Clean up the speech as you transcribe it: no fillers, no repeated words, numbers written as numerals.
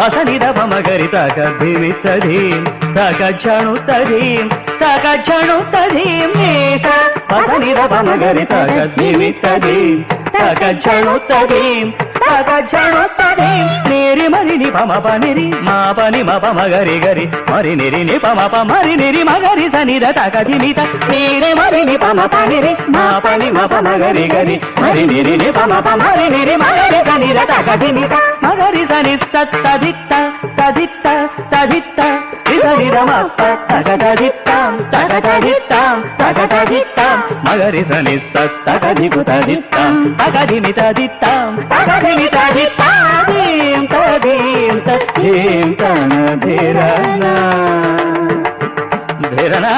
పసని దప మగరి తక ధిమి తధీం తక ఝణు తధీం తక ఝణు తధీం నీస పసని దప మగరి తక ధిమి తధీం తక ఝణు తధీం తక ఝణు తధీం నిరి మరి ని పమ పనిరి మా పని మ పమ గరి గరి మరి నిరి ని పమ ప మరి నిరి మగరి సని ద తక ధిమి త నిరి మరి ని పమ పనిరి మా పని మ పమ గరి గరి మరి నిరి ని పమ ప మరి నిరి మగరి సని ద తక ధిమి త మగరి సని సత్ తదిత్త తదిత్త తదిత్త ఇసరి రమ తక తదిత్తం తక తదిత్తం తక తదిత్తం మగరి సని సత్ తక ధిపు తదిత్తం తక ధిమి తదిత్తం తక ధిమి తదిత్తం ధీం తదీం తదీం తన ధిరనా ధిరనా